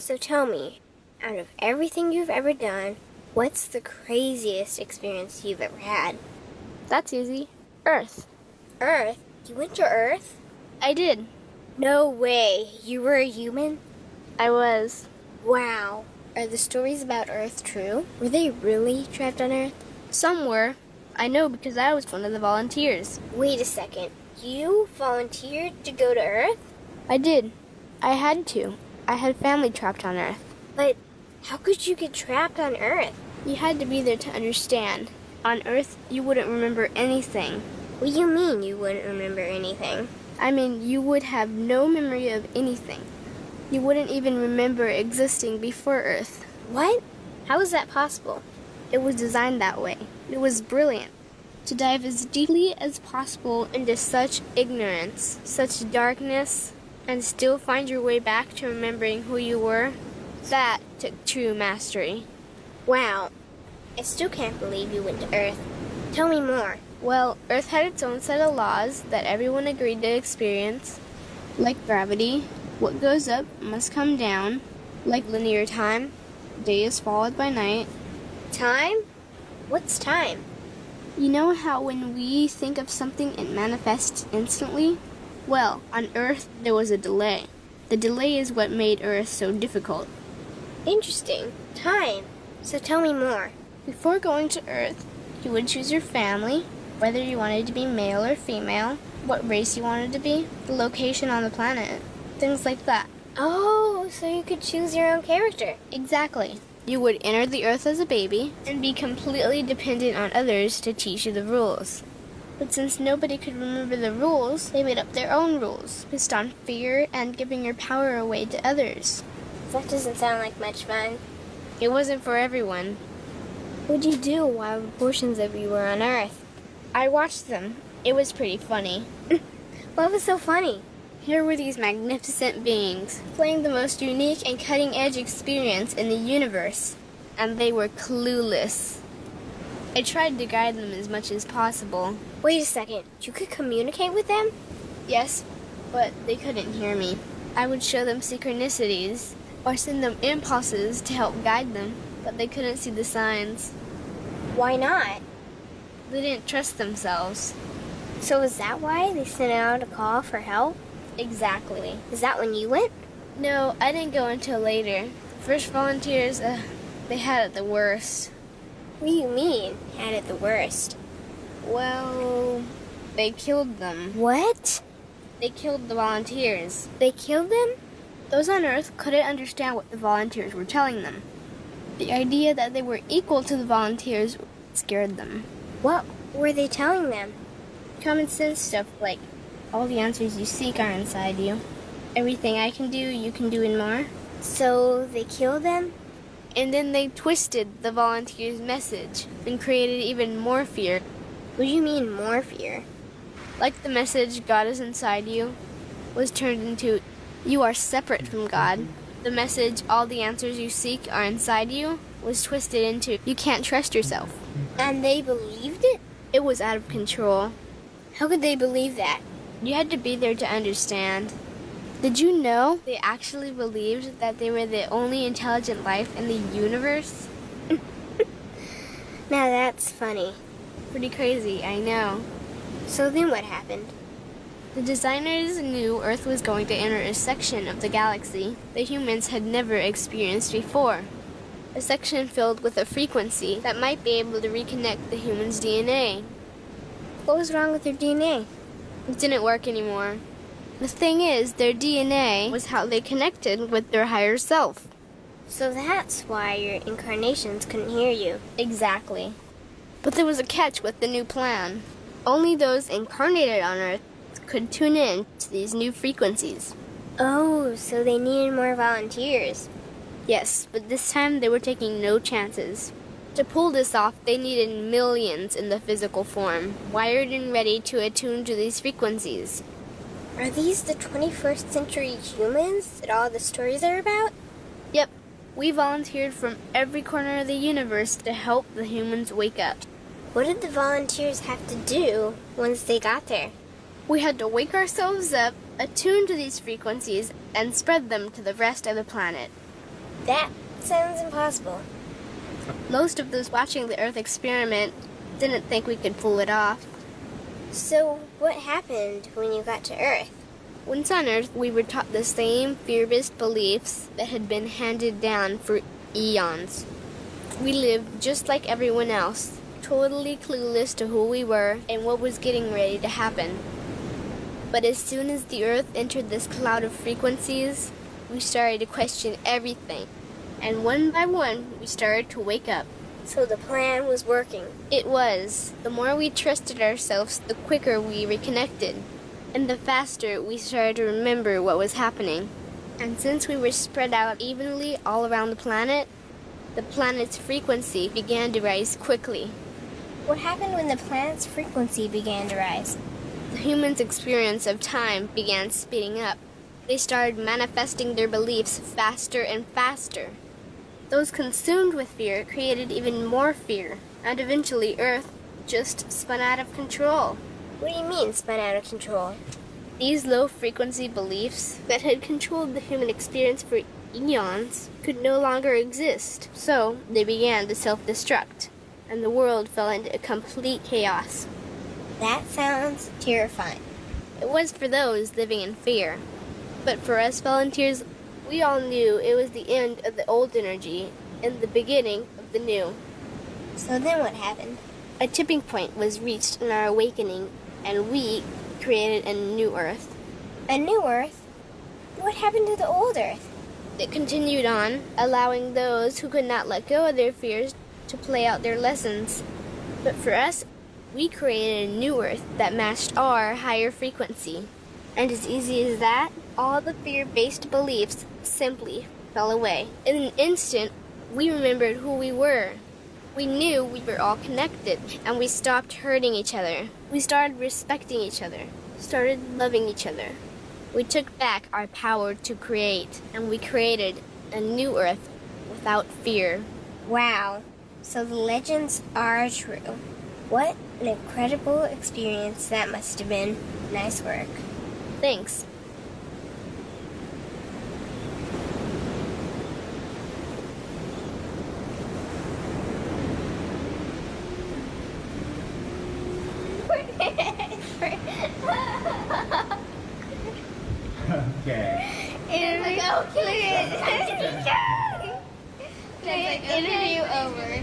So tell me, out of everything you've ever done, what's the craziest experience you've ever had? That's easy. Earth. Earth? You went to Earth? I did. No way. You were a human? I was. Wow. Are the stories about Earth true? Were they really trapped on Earth? Some were. I know because I was one of the volunteers. Wait a second. You volunteered to go to Earth? I did. I had to. I had family trapped on Earth. But how could you get trapped on Earth? You had to be there to understand. On Earth, you wouldn't remember anything. What do you mean you wouldn't remember anything? I mean, you would have no memory of anything. You wouldn't even remember existing before Earth. What? How is that possible? It was designed that way. It was brilliant. To dive as deeply as possible into such ignorance, such darkness, and still find your way back to remembering who you were, that took true mastery. Wow. I still can't believe you went to Earth. Tell me more. Well, Earth had its own set of laws that everyone agreed to experience, like gravity. What goes up must come down, like linear time. Day is followed by night. Time? What's time? You know how when we think of something, it manifests instantly? Well, on Earth, there was a delay. The delay is what made Earth so difficult. Interesting. Time. So tell me more. Before going to Earth, you would choose your family, whether you wanted to be male or female, what race you wanted to be, the location on the planet, things like that. Oh, so you could choose your own character. Exactly. You would enter the Earth as a baby and be completely dependent on others to teach you the rules. But since nobody could remember the rules, they made up their own rules, based on fear and giving your power away to others. That doesn't sound like much fun. It wasn't for everyone. What'd you do while portions of you were on Earth? I watched them. It was pretty funny. What was so funny? Here were these magnificent beings, playing the most unique and cutting-edge experience in the universe, and they were clueless. I tried to guide them as much as possible. Wait a second, you could communicate with them? Yes, but they couldn't hear me. I would show them synchronicities, or send them impulses to help guide them, but they couldn't see the signs. Why not? They didn't trust themselves. So is that why they sent out a call for help? Exactly. Is that when you went? No, I didn't go until later. First volunteers, they had it the worst. What do you mean, had it the worst? Well, they killed them. What? They killed the volunteers. They killed them? Those on Earth couldn't understand what the volunteers were telling them. The idea that they were equal to the volunteers scared them. What were they telling them? Common sense stuff like, all the answers you seek are inside you. Everything I can do, you can do and more. So they killed them? And then they twisted the volunteers' message and created even more fear. What do you mean, more fear? Like the message, God is inside you, was turned into, you are separate from God. The message, all the answers you seek are inside you, was twisted into, you can't trust yourself. And they believed it? It was out of control. How could they believe that? You had to be there to understand. Did you know they actually believed that they were the only intelligent life in the universe? Now that's funny. Pretty crazy, I know. So then what happened? The designers knew Earth was going to enter a section of the galaxy that humans had never experienced before. A section filled with a frequency that might be able to reconnect the human's DNA. What was wrong with their DNA? It didn't work anymore. The thing is, their DNA was how they connected with their higher self. So that's why your incarnations couldn't hear you. Exactly. But there was a catch with the new plan. Only those incarnated on Earth could tune in to these new frequencies. Oh, so they needed more volunteers. Yes, but this time they were taking no chances. To pull this off, they needed millions in the physical form, wired and ready to attune to these frequencies. Are these the 21st century humans that all the stories are about? Yep. We volunteered from every corner of the universe to help the humans wake up. What did the volunteers have to do once they got there? We had to wake ourselves up, attune to these frequencies, and spread them to the rest of the planet. That sounds impossible. Most of those watching the Earth experiment didn't think we could pull it off. So, what happened when you got to Earth? Once on Earth, we were taught the same fear-based beliefs that had been handed down for eons. We lived just like everyone else, totally clueless to who we were and what was getting ready to happen. But as soon as the Earth entered this cloud of frequencies, we started to question everything. And one by one, we started to wake up. So the plan was working. It was. The more we trusted ourselves, the quicker we reconnected. And the faster we started to remember what was happening. And since we were spread out evenly all around the planet's frequency began to rise quickly. What happened when the planet's frequency began to rise? The humans' experience of time began speeding up. They started manifesting their beliefs faster and faster. Those consumed with fear created even more fear, and eventually Earth just spun out of control. What do you mean, spun out of control? These low-frequency beliefs that had controlled the human experience for eons could no longer exist, so they began to self-destruct, and the world fell into complete chaos. That sounds terrifying. It was for those living in fear. But for us volunteers, we all knew it was the end of the old energy and the beginning of the new. So then what happened? A tipping point was reached in our awakening, and we created a new Earth. A new Earth? What happened to the old Earth? It continued on, allowing those who could not let go of their fears to play out their lessons. But for us, we created a new Earth that matched our higher frequency. And as easy as that, all the fear-based beliefs simply fell away. In an instant, we remembered who we were. We knew we were all connected, and we stopped hurting each other. We started respecting each other, started loving each other. We took back our power to create, and we created a new Earth without fear. Wow, so the legends are true. What an incredible experience that must have been. Nice work. Thanks. Okay. Interview over.